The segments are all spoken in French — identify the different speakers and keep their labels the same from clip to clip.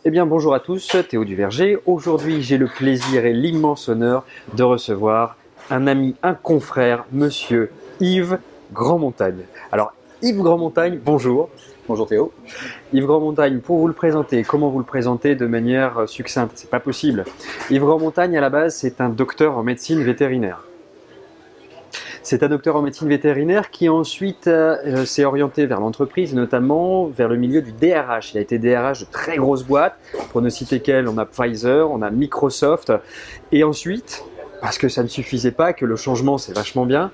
Speaker 1: Eh bien bonjour à tous, Théo Duverger. Aujourd'hui j'ai le plaisir et l'immense honneur de recevoir un ami, un confrère, monsieur Yves Grandmontagne. Alors Yves Grandmontagne, bonjour.
Speaker 2: Bonjour Théo.
Speaker 1: Yves Grandmontagne, pour vous le présenter, comment vous le présentez de manière succincte? C'est pas possible. Yves Grandmontagne à la base c'est un docteur en médecine vétérinaire. C'est un docteur en médecine vétérinaire qui ensuite s'est orienté vers l'entreprise, notamment vers le milieu du DRH. Il a été DRH de très grosses boîtes, pour ne citer qu'elles, on a Pfizer, on a Microsoft. Et ensuite, parce que ça ne suffisait pas, que le changement c'est vachement bien,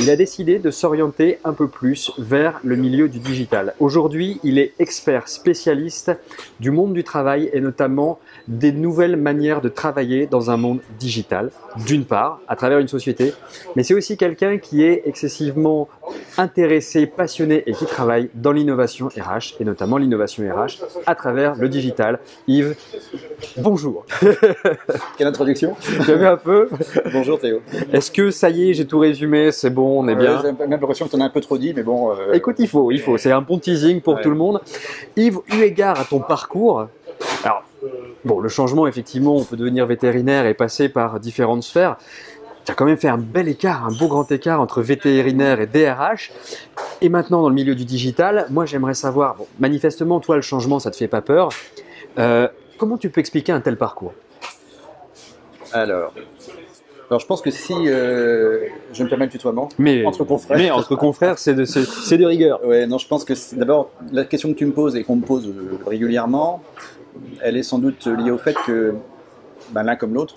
Speaker 1: il a décidé de s'orienter un peu plus vers le milieu du digital. Aujourd'hui, il est expert spécialiste du monde du travail et notamment des nouvelles manières de travailler dans un monde digital, d'une part, à travers une société, mais c'est aussi quelqu'un qui est excessivement intéressé, passionné et qui travaille dans l'innovation RH et notamment l'innovation RH à travers le digital. Yves, bonjour.
Speaker 2: Quelle introduction.
Speaker 1: Tu as vu un peu?
Speaker 2: Bonjour Théo.
Speaker 1: Est-ce que ça y est, j'ai tout résumé, c'est bon, on est bien?
Speaker 2: J'ai même l'impression que tu en as un peu trop dit, mais bon...
Speaker 1: Écoute, il faut, c'est un bon teasing pour tout le monde. Yves, eu égard à ton parcours, alors, bon, le changement, effectivement, on peut devenir vétérinaire et passer par différentes sphères. Tu as quand même fait un bel écart, un beau grand écart entre vétérinaire et DRH. Et maintenant, dans le milieu du digital, moi, j'aimerais savoir, bon, manifestement, toi, le changement, ça te fait pas peur. Comment tu peux expliquer un tel parcours?
Speaker 2: Alors, je pense que si je me permets le tutoiement, entre confrères.
Speaker 1: Mais entre confrères, c'est de rigueur.
Speaker 2: Ouais, non, je pense que d'abord, la question que tu me poses et qu'on me pose régulièrement, elle est sans doute liée au fait que l'un comme l'autre,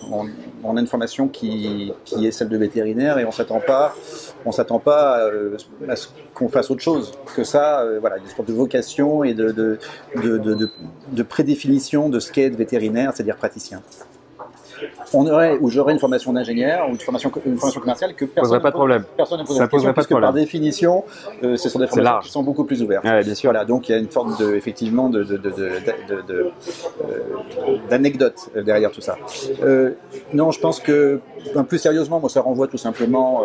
Speaker 2: on a une formation qui est celle de vétérinaire et on s'attend pas à ce qu'on fasse autre chose que ça. Voilà, une sorte de vocation et de prédéfinition de ce qu'est être vétérinaire, c'est-à-dire praticien. J'aurais une formation d'ingénieur ou une formation commerciale que personne ne pose la question, parce que par définition, ce sont des formations qui sont beaucoup plus ouvertes.
Speaker 1: Ouais, bien sûr.
Speaker 2: Voilà, donc il y a une forme d'anecdote derrière tout ça. Non, je pense que plus sérieusement, moi, ça renvoie tout simplement,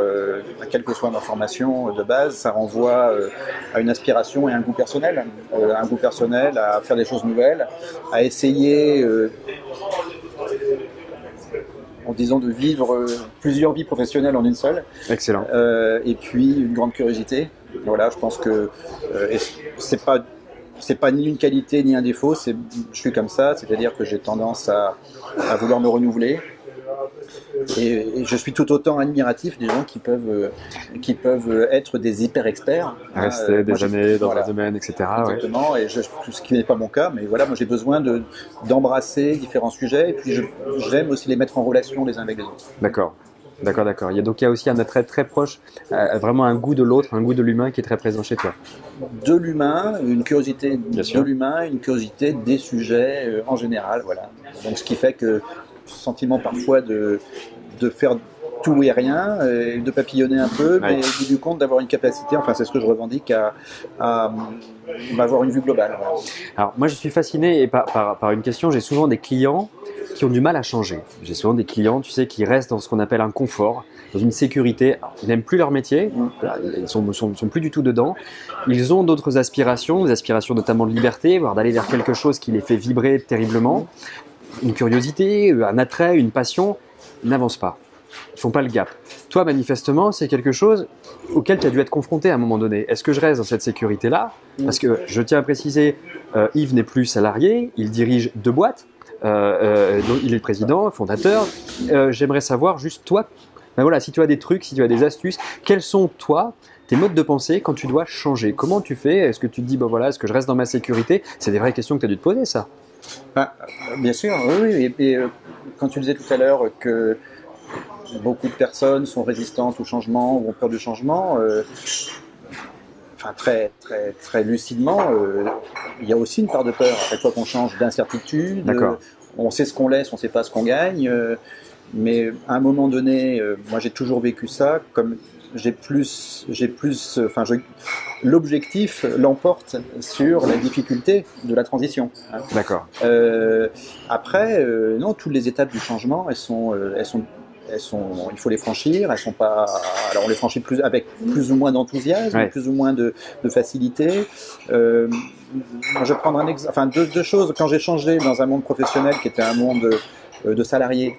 Speaker 2: à quelle que soit ma formation de base, ça renvoie à une aspiration et un goût personnel, à faire des choses nouvelles, à essayer en disant de vivre plusieurs vies professionnelles en une seule.
Speaker 1: Excellent.
Speaker 2: Et puis une grande curiosité. Voilà, je pense que c'est pas ni une qualité ni un défaut. Je suis comme ça, c'est-à-dire que j'ai tendance à vouloir me renouveler. Et je suis tout autant admiratif des gens qui peuvent être des hyper experts.
Speaker 1: Rester des années dans un domaine, etc.
Speaker 2: Exactement, ouais. Et tout ce qui n'est pas mon cas, mais voilà, moi j'ai besoin d'embrasser différents sujets et puis j'aime aussi les mettre en relation les uns avec les autres.
Speaker 1: D'accord. Il y a aussi un attrait très proche, vraiment un goût de l'autre, un goût de l'humain qui est très présent chez toi.
Speaker 2: De l'humain, une curiosité de l'humain, une curiosité des sujets en général, voilà. Donc ce qui fait que sentiment parfois de faire tout et rien, de papillonner un peu, mais au bout du compte d'avoir une capacité, enfin c'est ce que je revendique, à avoir une vue globale. Voilà.
Speaker 1: Alors moi je suis fasciné par une question, j'ai souvent des clients qui ont du mal à changer. J'ai souvent des clients, tu sais, qui restent dans ce qu'on appelle un confort, dans une sécurité. Alors, ils n'aiment plus leur métier, ils sont plus du tout dedans. Ils ont d'autres aspirations, des aspirations notamment de liberté, voire d'aller vers quelque chose qui les fait vibrer terriblement. Une curiosité, un attrait, une passion, ils n'avancent pas. Ils font pas le gap. Toi, manifestement, c'est quelque chose auquel tu as dû être confronté à un moment donné. Est-ce que je reste dans cette sécurité-là? Parce que je tiens à préciser, Yves n'est plus salarié, il dirige 2 boîtes, il est le président, fondateur. J'aimerais savoir juste toi, si tu as des trucs, si tu as des astuces, quels sont toi tes modes de pensée quand tu dois changer? Comment tu fais? Est-ce que tu te dis, est-ce que je reste dans ma sécurité? C'est des vraies questions que tu as dû te poser, ça.
Speaker 2: Bien sûr, oui. Et quand tu disais tout à l'heure que beaucoup de personnes sont résistantes au changement ou ont peur du changement, très, très, très lucidement, il y a aussi une part de peur à chaque fois qu'on change, d'incertitude. On sait ce qu'on laisse, on ne sait pas ce qu'on gagne. Mais à un moment donné, moi j'ai toujours vécu ça comme l'objectif l'emporte sur la difficulté de la transition.
Speaker 1: D'accord.
Speaker 2: Après, non, toutes les étapes du changement, elles sont il faut les franchir. Elles sont pas. Alors on les franchit avec plus ou moins d'enthousiasme, plus ou moins de facilité. Je vais prendre un exemple. Enfin, deux choses. Quand j'ai changé dans un monde professionnel qui était un monde de salariés,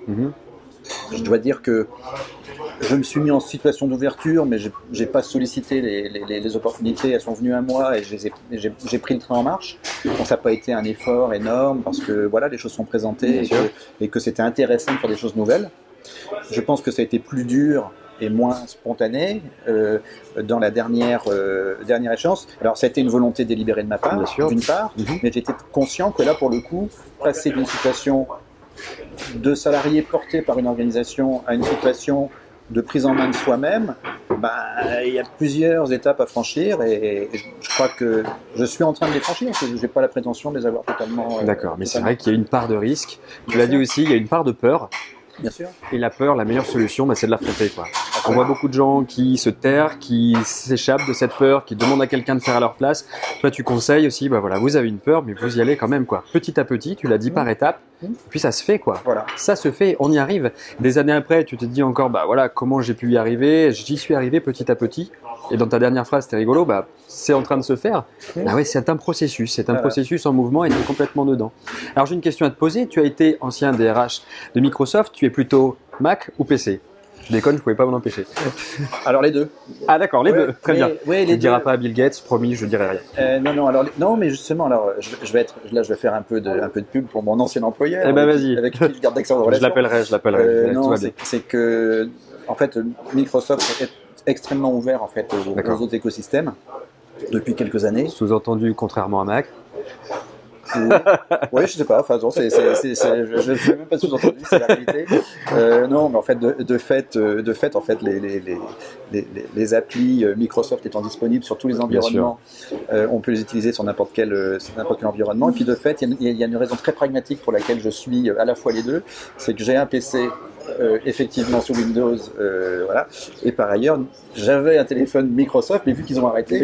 Speaker 2: je dois dire que je me suis mis en situation d'ouverture, mais je n'ai pas sollicité les opportunités. Elles sont venues à moi et j'ai pris le train en marche. Bon, ça n'a pas été un effort énorme parce que voilà, les choses sont présentées et que c'était intéressant de faire des choses nouvelles. Je pense que ça a été plus dur et moins spontané dans la dernière échéance. Alors ça a été une volonté délibérée de ma part, d'une part, mais j'étais conscient que là, pour le coup, passer d'une situation de salarié porté par une organisation à une situation de prise en main de soi-même, il y a plusieurs étapes à franchir et je crois que je suis en train de les franchir, parce que je n'ai pas la prétention de les avoir totalement...
Speaker 1: D'accord, mais c'est vrai qu'il y a une part de risque. Tu l'as dit aussi, il y a une part de peur.
Speaker 2: Bien sûr.
Speaker 1: Et la peur, la meilleure solution, c'est de l'affronter, quoi. On voit beaucoup de gens qui se terrent, qui s'échappent de cette peur, qui demandent à quelqu'un de faire à leur place. Toi, tu conseilles aussi, voilà, vous avez une peur, mais vous y allez quand même, quoi. Petit à petit, tu l'as dit, par étapes, et puis ça se fait, quoi.
Speaker 2: Voilà.
Speaker 1: Ça se fait, on y arrive. Des années après, tu te dis encore, voilà, comment j'ai pu y arriver? J'y suis arrivé petit à petit. Et dans ta dernière phrase, c'était rigolo, c'est en train de se faire. Ouais, c'est un processus, processus en mouvement et tu es complètement dedans. Alors j'ai une question à te poser. Tu as été ancien DRH de Microsoft, tu es plutôt Mac ou PC? Je déconne, je ne pouvais pas m'en empêcher.
Speaker 2: Alors les deux.
Speaker 1: Ah d'accord, les deux, très bien.
Speaker 2: Ouais,
Speaker 1: tu ne diras pas à Bill Gates, promis, je ne dirai rien.
Speaker 2: Non, mais justement, alors, je vais faire un peu de pub pour mon ancien employeur.
Speaker 1: Eh ben vas-y.
Speaker 2: Avec qui je garde d'excellentes relations.
Speaker 1: Je l'appellerai.
Speaker 2: Non, c'est que, en fait, Microsoft est extrêmement ouvert en fait aux autres écosystèmes depuis quelques années.
Speaker 1: Sous-entendu, contrairement à Mac.
Speaker 2: Oui, je sais pas. Enfin, non, je ne sais même pas sous-entendu, c'est la réalité. Non, mais en fait, de fait, en fait, les applis Microsoft étant disponibles sur tous les environnements, on peut les utiliser sur n'importe quel environnement. Et puis de fait, il y a une raison très pragmatique pour laquelle je suis à la fois les deux, c'est que j'ai un PC. Effectivement sous Windows, voilà. Et par ailleurs, j'avais un téléphone Microsoft, mais vu qu'ils ont arrêté,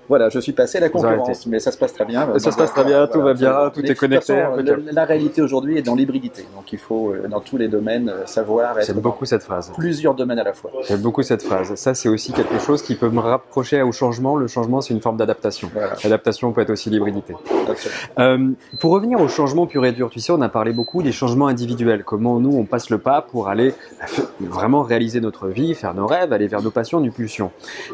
Speaker 2: voilà, je suis passé à la concurrence, mais ça se passe très bien.
Speaker 1: Ça se passe très bien, tout va bien, tout est connecté.
Speaker 2: La réalité aujourd'hui est dans l'hybridité, donc il faut dans tous les domaines savoir être.
Speaker 1: J'aime beaucoup cette phrase.
Speaker 2: Plusieurs domaines à la fois.
Speaker 1: J'aime beaucoup cette phrase. Ça, c'est aussi quelque chose qui peut me rapprocher au changement. Le changement, c'est une forme d'adaptation. Voilà. L'adaptation peut être aussi l'hybridité. Pour revenir au changement pur et dur, tu sais, on a parlé beaucoup des changements individuels. Comment nous, on passe le pas pour aller vraiment réaliser notre vie, faire nos rêves, aller vers nos passions, nos pulsions.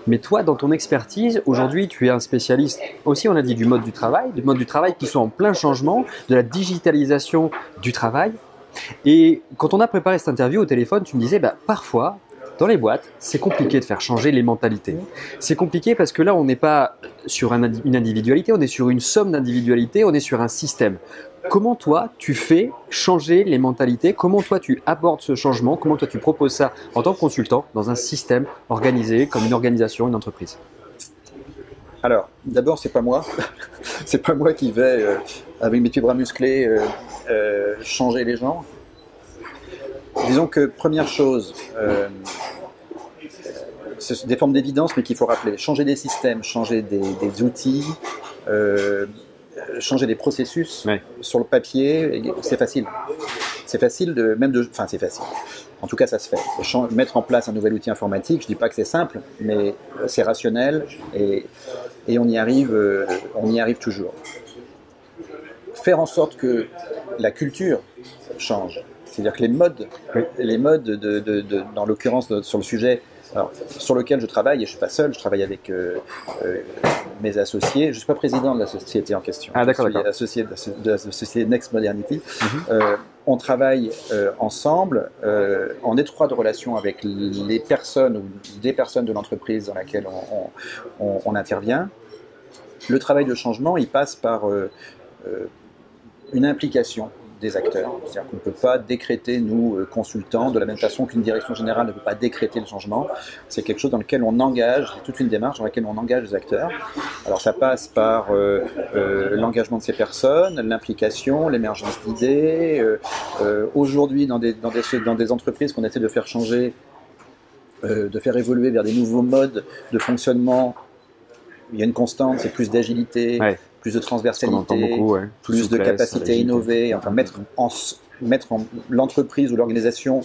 Speaker 1: Mais toi, dans ton expertise, aujourd'hui, tu es un spécialiste aussi, on a dit, du mode du travail qui sont en plein changement, de la digitalisation du travail. Et quand on a préparé cette interview au téléphone, tu me disais, parfois, dans les boîtes, c'est compliqué de faire changer les mentalités. C'est compliqué parce que là, on n'est pas sur une individualité, on est sur une somme d'individualités, on est sur un système. Comment toi, tu fais changer les mentalités? Comment toi, tu abordes ce changement? Comment toi, tu proposes ça en tant que consultant dans un système organisé comme une organisation, une entreprise?
Speaker 2: Alors, d'abord, c'est pas moi. C'est pas moi qui vais, avec mes petits bras musclés, changer les gens. Disons que, première chose, c'est des formes d'évidence, mais qu'il faut rappeler. Changer des systèmes, changer des outils, changer des processus sur le papier, c'est facile. C'est facile c'est facile. En tout cas, ça se fait. Mettre en place un nouvel outil informatique, je dis pas que c'est simple, mais c'est rationnel et on y arrive toujours. Faire en sorte que la culture change, c'est-à-dire que les modes dans l'occurrence sur le sujet. Alors, sur lequel je travaille, et je ne suis pas seul, je travaille avec mes associés. Je ne suis pas président de la société en question.
Speaker 1: Ah, d'accord,
Speaker 2: je suis associé de la société Next Modernity. On travaille ensemble, en étroite relation avec les personnes ou des personnes de l'entreprise dans laquelle on intervient. Le travail de changement, il passe par une implication des acteurs. C'est-à-dire qu'on ne peut pas décréter, nous, consultants, de la même façon qu'une direction générale ne peut pas décréter le changement. C'est quelque chose dans lequel on engage, c'est toute une démarche dans laquelle on engage les acteurs. Alors ça passe par l'engagement de ces personnes, l'implication, l'émergence d'idées. Aujourd'hui, dans des entreprises qu'on essaie de faire changer, de faire évoluer vers des nouveaux modes de fonctionnement, il y a une constante, c'est plus d'agilité, plus de transversalité, plus de capacité à innover, enfin mettre en l'entreprise ou l'organisation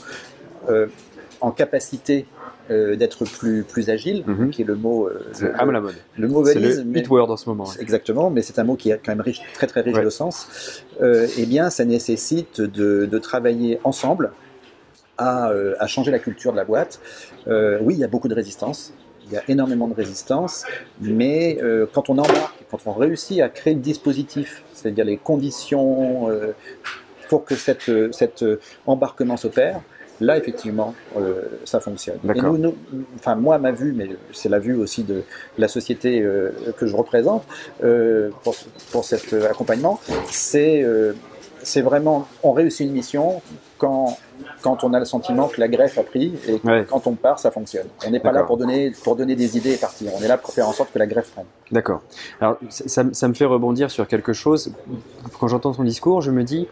Speaker 2: en capacité d'être plus agile, qui est le mot
Speaker 1: à la mode.
Speaker 2: Le mot valise,
Speaker 1: c'est le hit word en ce moment.
Speaker 2: Exactement, mais c'est un mot qui est quand même riche, très très riche de sens. Eh bien, ça nécessite de travailler ensemble à changer la culture de la boîte. Oui, il y a beaucoup de résistance. Il y a énormément de résistance, mais quand on embarque, quand on réussit à créer le dispositif, c'est-à-dire les conditions pour que cet embarquement s'opère, là, effectivement, ça fonctionne. Et enfin, moi, ma vue, mais c'est la vue aussi de la société que je représente pour cet accompagnement, c'est vraiment, on réussit une mission quand on a le sentiment que la greffe a pris et quand on part, ça fonctionne. On n'est pas là pour donner des idées et partir. On est là pour faire en sorte que la greffe prenne.
Speaker 1: D'accord. Alors, ça me fait rebondir sur quelque chose. Quand j'entends ton discours, je me dis...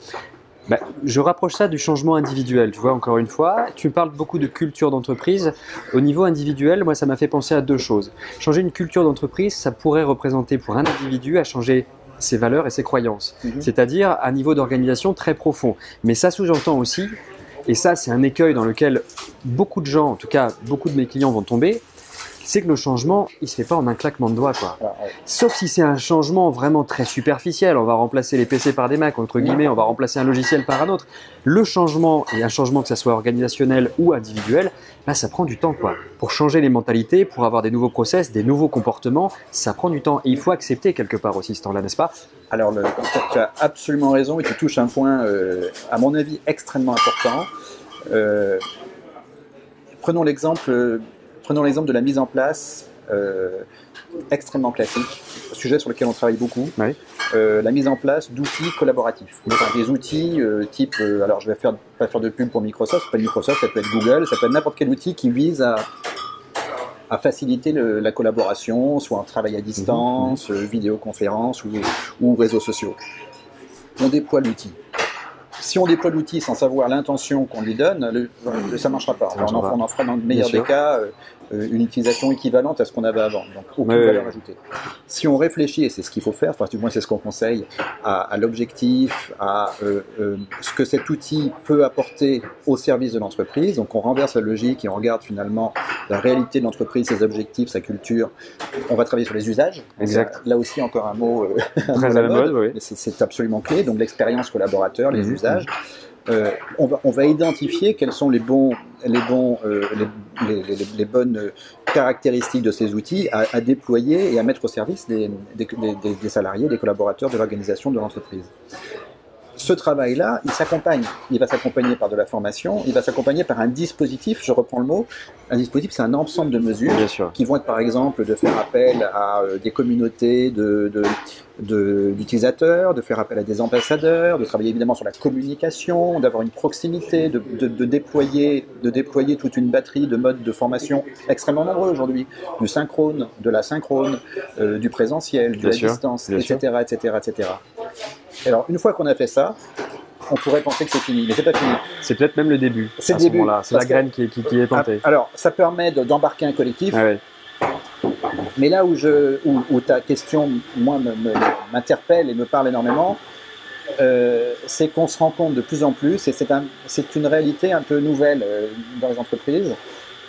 Speaker 1: je rapproche ça du changement individuel, tu vois, encore une fois. Tu parles beaucoup de culture d'entreprise. Au niveau individuel, moi, ça m'a fait penser à deux choses. Changer une culture d'entreprise, ça pourrait représenter pour un individu à changer ses valeurs et ses croyances. C'est-à-dire à niveau d'organisation très profond. Mais ça sous-entend aussi, et ça c'est un écueil dans lequel beaucoup de gens, en tout cas beaucoup de mes clients vont tomber, c'est que le changement, il se fait pas en un claquement de doigts, quoi. Sauf si c'est un changement vraiment très superficiel. On va remplacer les PC par des Mac, entre guillemets, on va remplacer un logiciel par un autre. Le changement, et un changement que ça soit organisationnel ou individuel, ça prend du temps, quoi. Pour changer les mentalités, pour avoir des nouveaux process, des nouveaux comportements, ça prend du temps. Et il faut accepter quelque part aussi ce temps-là, n'est-ce pas?
Speaker 2: Alors, tu as absolument raison et tu touches un point, à mon avis, extrêmement important. Prenons l'exemple de la mise en place extrêmement classique, sujet sur lequel on travaille beaucoup, la mise en place d'outils collaboratifs. Des outils type, alors je vais pas faire de pub pour Microsoft, c'est pas Microsoft, ça peut être Google, ça peut être n'importe quel outil qui vise à faciliter la collaboration, soit en travail à distance, vidéoconférence ou réseaux sociaux. On déploie l'outil. Si on déploie l'outil sans savoir l'intention qu'on lui donne, ça ne marchera pas. On en fera dans le meilleur des cas une utilisation équivalente à ce qu'on avait avant, donc aucune valeur ajoutée. Si on réfléchit, et c'est ce qu'il faut faire, enfin du moins c'est ce qu'on conseille, à l'objectif, à ce que cet outil peut apporter au service de l'entreprise, donc on renverse la logique et on regarde finalement la réalité de l'entreprise, ses objectifs, sa culture, on va travailler sur les usages.
Speaker 1: Exact.
Speaker 2: Là aussi encore un mot
Speaker 1: très à la mode,
Speaker 2: c'est absolument clé, donc l'expérience collaborateur, les usages. On va identifier quelles sont les bonnes caractéristiques de ces outils à déployer et à mettre au service des salariés, des collaborateurs de l'organisation de l'entreprise. Ce travail-là, il va s'accompagner par de la formation, il va s'accompagner par un dispositif, je reprends le mot, un dispositif c'est un ensemble de mesures qui vont être par exemple de faire appel à des communautés d'utilisateurs, de faire appel à des ambassadeurs, de travailler évidemment sur la communication, d'avoir une proximité, de déployer toute une batterie de modes de formation extrêmement nombreux aujourd'hui, du synchrone, de l'asynchrone, du présentiel, de la distance, etc., etc., etc. Alors, une fois qu'on a fait ça, on pourrait penser que c'est fini, mais c'est pas fini.
Speaker 1: C'est peut-être même le début.
Speaker 2: C'est le début.
Speaker 1: C'est la graine qui est plantée.
Speaker 2: Alors, ça permet d'embarquer un collectif. Mais là où ta question, moi, m'interpelle et me parle énormément, c'est qu'on se rend compte de plus en plus, et c'est une réalité un peu nouvelle dans les entreprises,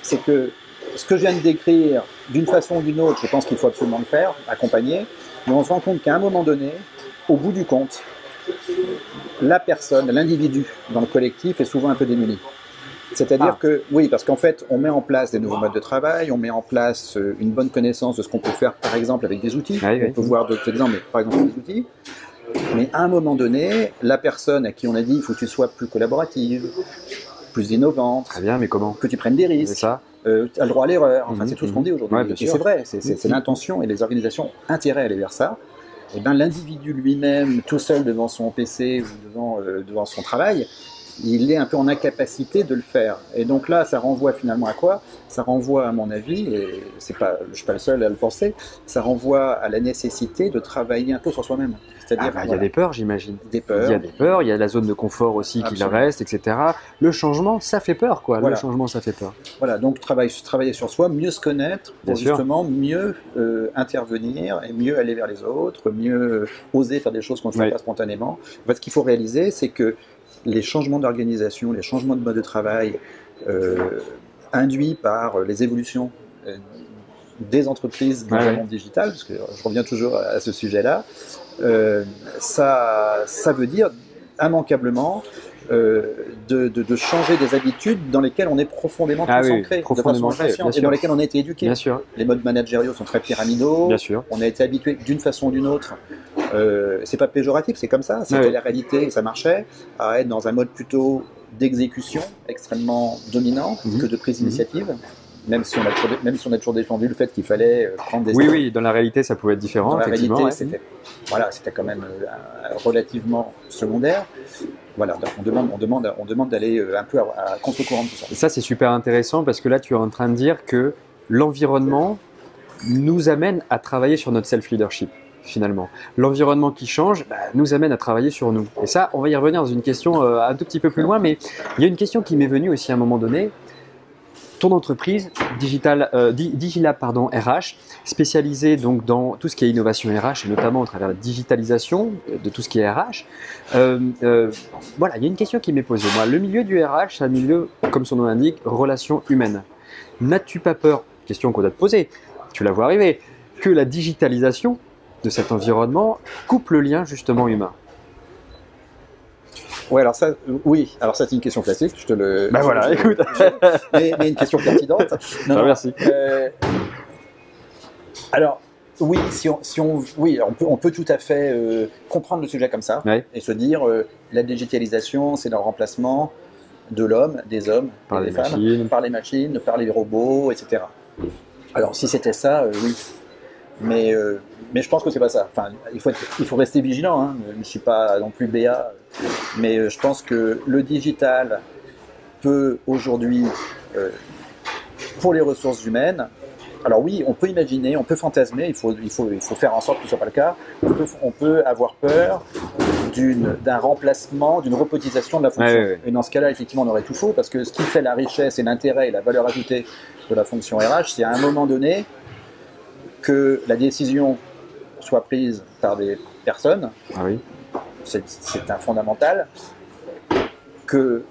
Speaker 2: c'est que ce que je viens de décrire, d'une façon ou d'une autre, je pense qu'il faut absolument le faire, accompagner, mais on se rend compte qu'à un moment donné, au bout du compte, la personne, l'individu dans le collectif est souvent un peu démuni. C'est-à-dire que, oui, parce qu'en fait, on met en place des nouveaux modes de travail, on met en place une bonne connaissance de ce qu'on peut faire, par exemple, avec des outils. On peut voir d'autres exemples, mais par exemple, avec des outils. Mais à un moment donné, la personne à qui on a dit, il faut que tu sois plus collaborative, plus innovante.
Speaker 1: Très bien, mais comment?
Speaker 2: Que tu prennes des risques.
Speaker 1: C'est ça.
Speaker 2: Tu as le droit à l'erreur. Enfin, c'est tout ce qu'on dit aujourd'hui.
Speaker 1: Et
Speaker 2: c'est vrai, c'est l'intention et les organisations intérêt à aller vers ça. Et bien, l'individu lui-même, tout seul devant son PC ou devant son travail, il est un peu en incapacité de le faire. Et donc là, ça renvoie finalement à quoi? Ça renvoie, à mon avis, et je ne suis pas le seul à le penser, ça renvoie à la nécessité de travailler un peu sur soi-même. C'est-à-dire,
Speaker 1: il y a des peurs, j'imagine.
Speaker 2: Des peurs.
Speaker 1: Il y a des peurs, il y a la zone de confort aussi qui reste, etc. Le changement, ça fait peur, quoi. Voilà. Le changement, ça fait peur.
Speaker 2: Voilà, donc travailler sur soi, mieux se connaître, pour justement mieux intervenir et mieux aller vers les autres, mieux oser faire des choses qu'on ne fait pas spontanément. En fait, ce qu'il faut réaliser, c'est que les changements d'organisation, les changements de mode de travail induit par les évolutions des entreprises dans le monde digital, parce que je reviens toujours à ce sujet-là, ça veut dire immanquablement de changer des habitudes dans lesquelles on est profondément concentré,
Speaker 1: profondément
Speaker 2: de façon inconsciente, et dans lesquelles on a été éduqué.
Speaker 1: Bien sûr.
Speaker 2: Les modes managériaux sont très pyramidaux.
Speaker 1: Bien sûr.
Speaker 2: On a été habitué d'une façon ou d'une autre. C'est pas péjoratif, c'est comme ça. C'était la réalité, ça marchait. À être dans un mode plutôt d'exécution extrêmement dominant que de prise d'initiative. Même si on a toujours défendu le fait qu'il fallait prendre des...
Speaker 1: Oui, dans la réalité, ça pouvait être différent.
Speaker 2: Dans la réalité, c'était quand même relativement secondaire. Voilà, donc on demande d'aller un peu à contre-courant de tout ça.
Speaker 1: Et ça, c'est super intéressant parce que là, tu es en train de dire que l'environnement nous amène à travailler sur notre self-leadership, finalement. L'environnement qui change nous amène à travailler sur nous. Et ça, on va y revenir dans une question un tout petit peu plus loin, mais il y a une question qui m'est venue aussi à un moment donné. Ton entreprise, Digilab RH, spécialisée donc dans tout ce qui est innovation RH et notamment au travers de la digitalisation de tout ce qui est RH. Voilà, il y a une question qui m'est posée. Moi, le milieu du RH, c'est un milieu, comme son nom l'indique, relations humaines. N'as-tu pas peur, question qu'on doit te poser, tu la vois arriver, que la digitalisation de cet environnement coupe le lien justement humain?
Speaker 2: Ouais, alors ça, oui. Alors ça, c'est une question classique. Je te le.
Speaker 1: Ben voilà, écoute.
Speaker 2: Mais une question pertinente.
Speaker 1: Non, merci.
Speaker 2: Alors, oui, on peut tout à fait comprendre le sujet comme ça et se dire la digitalisation, c'est le remplacement de l'homme, des hommes,
Speaker 1: par
Speaker 2: des
Speaker 1: les
Speaker 2: femmes,
Speaker 1: machines.
Speaker 2: par les machines, par les robots, etc. Alors, si c'était ça, oui. Mais je pense que c'est pas ça. Enfin, il faut rester vigilant. Hein. Je ne suis pas non plus BA, mais je pense que le digital peut aujourd'hui, pour les ressources humaines, alors oui, on peut imaginer, on peut fantasmer. Il faut faire en sorte que ce soit pas le cas. On peut avoir peur d'un remplacement, d'une robotisation de la fonction.
Speaker 1: Ouais.
Speaker 2: Et dans ce cas-là, effectivement, on aurait tout faux parce que ce qui fait la richesse et l'intérêt et la valeur ajoutée de la fonction RH, c'est à un moment donné que la décision soit prise par des personnes, c'est un fondamental, que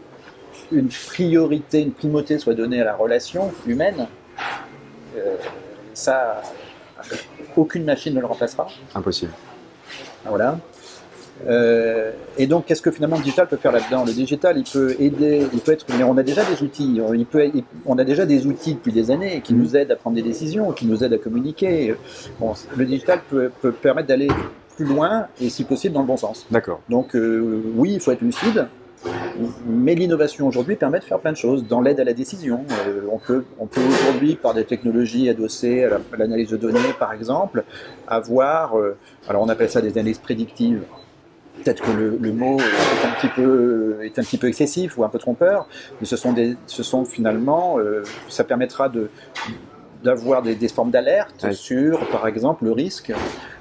Speaker 2: une priorité, une primauté soit donnée à la relation humaine, ça, aucune machine ne le remplacera.
Speaker 1: Impossible.
Speaker 2: Voilà. Et donc, qu'est-ce que finalement le digital peut faire là-dedans? Le digital, il peut aider, il peut être, mais on a déjà des outils, on a déjà des outils depuis des années qui nous aident à prendre des décisions, qui nous aident à communiquer. Bon, le digital peut permettre d'aller plus loin et si possible dans le bon sens.
Speaker 1: D'accord.
Speaker 2: Donc, oui, il faut être lucide. Mais l'innovation aujourd'hui permet de faire plein de choses dans l'aide à la décision. On peut aujourd'hui, par des technologies adossées à l'analyse de données, par exemple, avoir, alors on appelle ça des analyses prédictives. Peut-être que le mot est un petit peu excessif ou un peu trompeur, mais ce sont finalement, ça permettra d'avoir des formes d'alerte sur, par exemple, le risque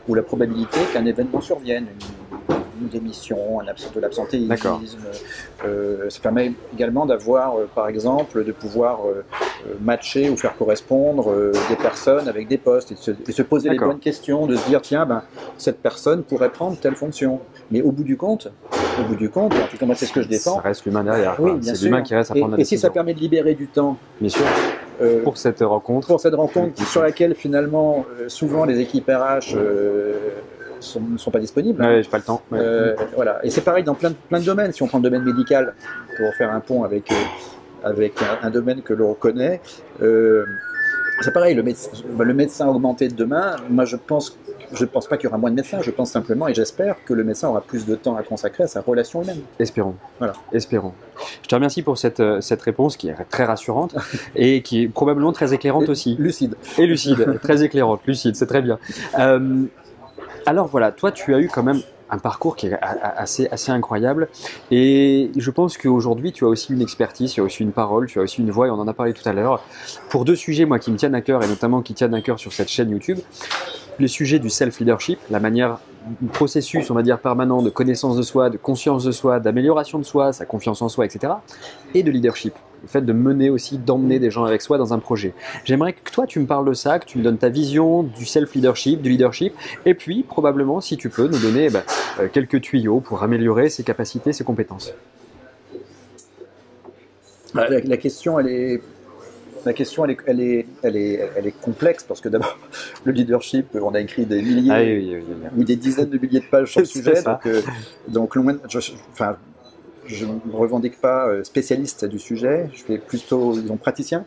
Speaker 2: ou la probabilité qu'un événement survienne. Une démission, de l'absentéisme. Ça permet également d'avoir, par exemple, de pouvoir matcher ou faire correspondre des personnes avec des postes et se poser les bonnes questions, de se dire tiens, cette personne pourrait prendre telle fonction. Mais au bout du compte, en tout cas moi c'est ce que je défends.
Speaker 1: Ça reste l'humain derrière.
Speaker 2: Oui,
Speaker 1: c'est l'humain qui reste à prendre la décision.
Speaker 2: Et si ça permet de libérer du temps.
Speaker 1: Bien sûr. Pour cette rencontre.
Speaker 2: Pour cette rencontre sur laquelle finalement souvent les équipes RH ne sont pas disponibles.
Speaker 1: Ouais, j'ai pas le temps.
Speaker 2: Voilà. Et c'est pareil dans plein de domaines. Si on prend le domaine médical, pour faire un pont avec un domaine que l'on connaît, c'est pareil. Le médecin augmenté de demain, moi je pense pas qu'il y aura moins de médecins. Je pense simplement et j'espère que le médecin aura plus de temps à consacrer à sa relation humaine.
Speaker 1: Espérons.
Speaker 2: Voilà.
Speaker 1: Espérons. Je te remercie pour cette réponse qui est très rassurante et qui est probablement très éclairante aussi.
Speaker 2: Lucide.
Speaker 1: Et lucide. Très éclairante. Lucide. C'est très bien. Alors voilà, toi tu as eu quand même un parcours qui est assez incroyable et je pense qu'aujourd'hui tu as aussi une expertise, tu as aussi une parole, tu as aussi une voix et on en a parlé tout à l'heure pour deux sujets moi qui me tiennent à cœur et notamment qui tiennent à cœur sur cette chaîne YouTube. Les sujets du self-leadership, la manière, le processus on va dire permanent de connaissance de soi, de conscience de soi, d'amélioration de soi, sa confiance en soi, etc. et de leadership. Le fait de mener aussi, d'emmener des gens avec soi dans un projet. J'aimerais que toi, tu me parles de ça, que tu me donnes ta vision du self-leadership, du leadership, et puis probablement, si tu peux, nous donner quelques tuyaux pour améliorer ses capacités, ses compétences.
Speaker 2: La question, elle est la question, elle est complexe parce que d'abord, le leadership, on a écrit des milliers ou des dizaines de milliers de pages sur le sujet. Donc je ne me revendique pas spécialiste du sujet. Je fais plutôt, disons, praticien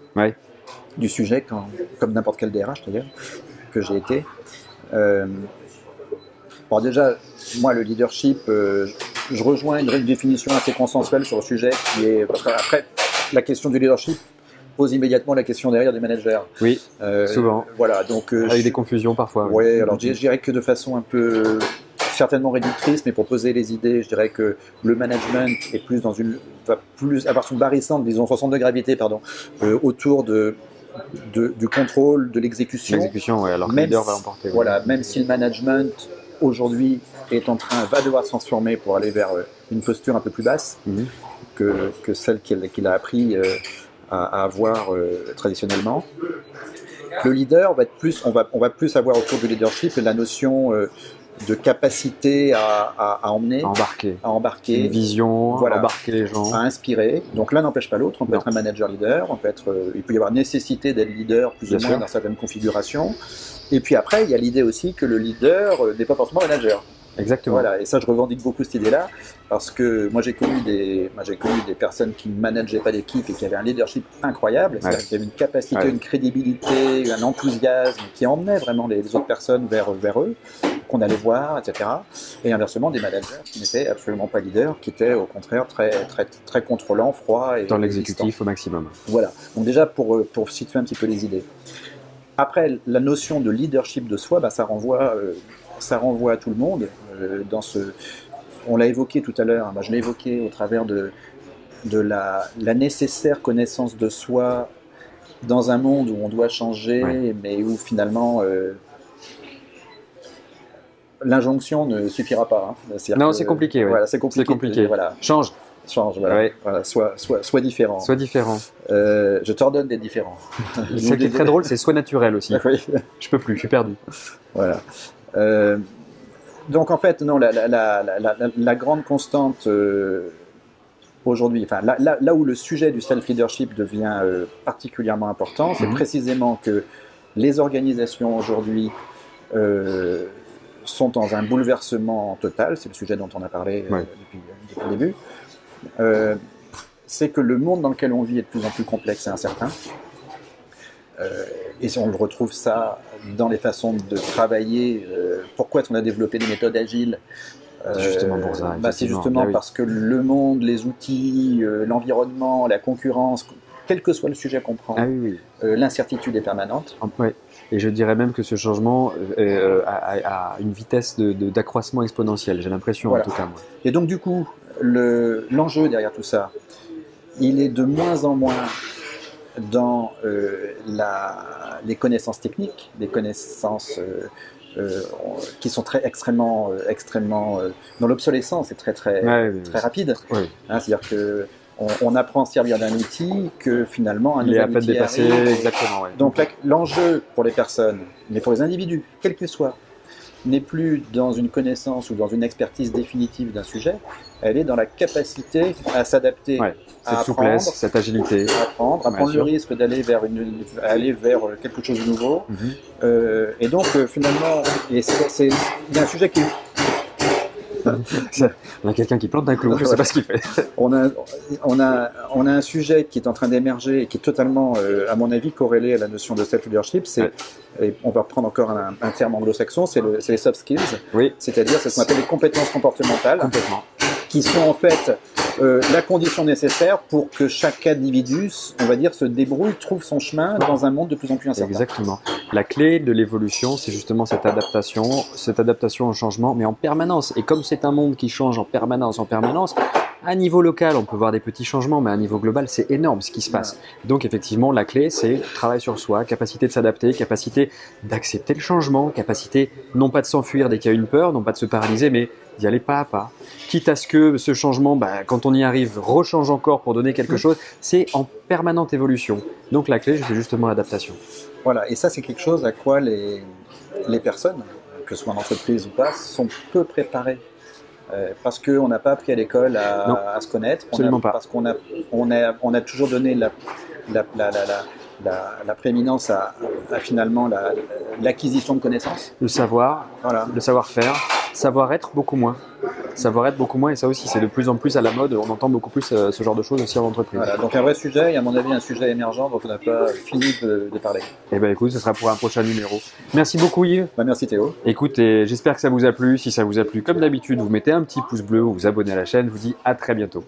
Speaker 2: du sujet, comme n'importe quel DRH d'ailleurs, que j'ai été. Bon, déjà, moi, le leadership, je rejoins une définition assez consensuelle sur le sujet qui est. Après, la question du leadership pose immédiatement la question derrière des managers.
Speaker 1: Oui, souvent.
Speaker 2: Voilà, donc.
Speaker 1: Avec des confusions parfois.
Speaker 2: Oui, alors je dirais que de façon un peu. Certainement réductrice, mais pour poser les idées, je dirais que le management est plus dans va plus avoir une barrissante, disons, son centre de gravité, autour du contrôle, de l'exécution.
Speaker 1: L'exécution, oui, alors que le leader va emporter.
Speaker 2: Voilà, même si le management aujourd'hui va devoir se transformer pour aller vers une posture un peu plus basse que celle qu'il a appris à avoir traditionnellement. Le leader va être plus, on va plus avoir autour du leadership la notion de capacité à emmener, à embarquer,
Speaker 1: une vision, à embarquer les gens,
Speaker 2: à inspirer. Donc l'un n'empêche pas l'autre. On peut être un manager leader, il peut y avoir nécessité d'être leader plus ou moins dans certaines configurations. Et puis après, il y a l'idée aussi que le leader n'est pas forcément manager.
Speaker 1: Exactement.
Speaker 2: Voilà, et ça, je revendique beaucoup cette idée-là, parce que moi, j'ai connu des personnes qui ne manageaient pas d'équipe et qui avaient un leadership incroyable, c'est-à-dire qu'il y avait une capacité, une crédibilité, un enthousiasme qui emmenait vraiment les autres personnes vers eux, qu'on allait voir, etc. Et inversement, des managers qui n'étaient absolument pas leaders, qui étaient au contraire très, très, très contrôlants, froids et
Speaker 1: dans l'exécutif au maximum.
Speaker 2: Voilà. Donc déjà, pour situer un petit peu les idées. Après, la notion de leadership de soi, ça renvoie à tout le monde. On l'a évoqué tout à l'heure, je l'ai évoqué au travers de la nécessaire connaissance de soi dans un monde où on doit changer, mais où finalement l'injonction ne suffira pas.
Speaker 1: Non, c'est compliqué.
Speaker 2: Voilà, c'est compliqué. Voilà.
Speaker 1: Change,
Speaker 2: voilà. Voilà, sois différent.
Speaker 1: Sois différent.
Speaker 2: Je t'ordonne d'être différent.
Speaker 1: Ce qui est très drôle, c'est sois naturel aussi. Je peux plus, je suis perdu.
Speaker 2: Voilà. Donc en fait, non, la grande constante aujourd'hui, là où le sujet du self-leadership devient particulièrement important, c'est précisément que les organisations aujourd'hui sont dans un bouleversement total, c'est le sujet dont on a parlé depuis le début. C'est que le monde dans lequel on vit est de plus en plus complexe et incertain. Et on le retrouve ça dans les façons de travailler. Pourquoi est-ce qu'on a développé des méthodes agiles ?
Speaker 1: Justement pour ça.
Speaker 2: C'est justement parce que le monde, les outils, l'environnement, la concurrence, quel que soit le sujet qu'on prend, l'incertitude est permanente.
Speaker 1: Et je dirais même que ce changement a une vitesse d'accroissement exponentielle, j'ai l'impression en tout cas. Moi.
Speaker 2: Et donc du coup, l'enjeu derrière tout ça, il est de moins en moins dans les connaissances techniques, des connaissances qui sont extrêmement dans l'obsolescence, c'est très rapide. C'est-à-dire que on apprend à servir d'un outil que finalement un nouvel outil
Speaker 1: dépassé, exactement.
Speaker 2: Donc l'enjeu pour les personnes, mais pour les individus, quels qu'ils soient, n'est plus dans une connaissance ou dans une expertise définitive d'un sujet, elle est dans la capacité à s'adapter,
Speaker 1: cette souplesse, cette agilité,
Speaker 2: à prendre le risque d'aller vers quelque chose de nouveau. Et donc finalement, il y a un sujet qui
Speaker 1: on a quelqu'un qui plante un clou, je ne sais pas ce qu'il fait.
Speaker 2: On a un sujet qui est en train d'émerger et qui est totalement, à mon avis, corrélé à la notion de self-leadership. Et on va reprendre encore un terme anglo-saxon, c'est les soft skills. C'est-à-dire ce qu'on appelle les compétences comportementales, qui sont en fait la condition nécessaire pour que chaque individu, on va dire, se débrouille, trouve son chemin dans un monde de plus en plus incertain.
Speaker 1: Exactement. La clé de l'évolution, c'est justement cette adaptation au changement, mais en permanence. Et comme c'est un monde qui change en permanence, à niveau local, on peut voir des petits changements, mais à niveau global, c'est énorme ce qui se passe. Donc effectivement, la clé, c'est travail sur soi, capacité de s'adapter, capacité d'accepter le changement, capacité non pas de s'enfuir dès qu'il y a une peur, non pas de se paralyser, mais d'y aller pas à pas. Quitte à ce que ce changement, quand on y arrive, rechange encore pour donner quelque chose, c'est en permanente évolution. Donc la clé, c'est justement l'adaptation.
Speaker 2: Voilà, et ça c'est quelque chose à quoi les personnes, que ce soit en entreprise ou pas, sont peu préparées. Parce qu'on n'a pas appris à l'école à se connaître,
Speaker 1: absolument pas.
Speaker 2: Parce qu'on a toujours donné la prééminence à finalement l'acquisition de connaissances.
Speaker 1: Le savoir,
Speaker 2: voilà.
Speaker 1: Le savoir-faire, savoir-être beaucoup moins. Savoir-être beaucoup moins, et ça aussi c'est de plus en plus à la mode, on entend beaucoup plus ce genre de choses aussi en entreprise.
Speaker 2: Voilà, donc un vrai sujet, et à mon avis un sujet émergent dont on n'a pas fini de parler.
Speaker 1: Eh bien écoute, ce sera pour un prochain numéro. Merci beaucoup Yves.
Speaker 2: Merci Théo.
Speaker 1: Écoute, j'espère que ça vous a plu. Si ça vous a plu, comme d'habitude, vous mettez un petit pouce bleu ou vous abonnez à la chaîne. Je vous dis à très bientôt.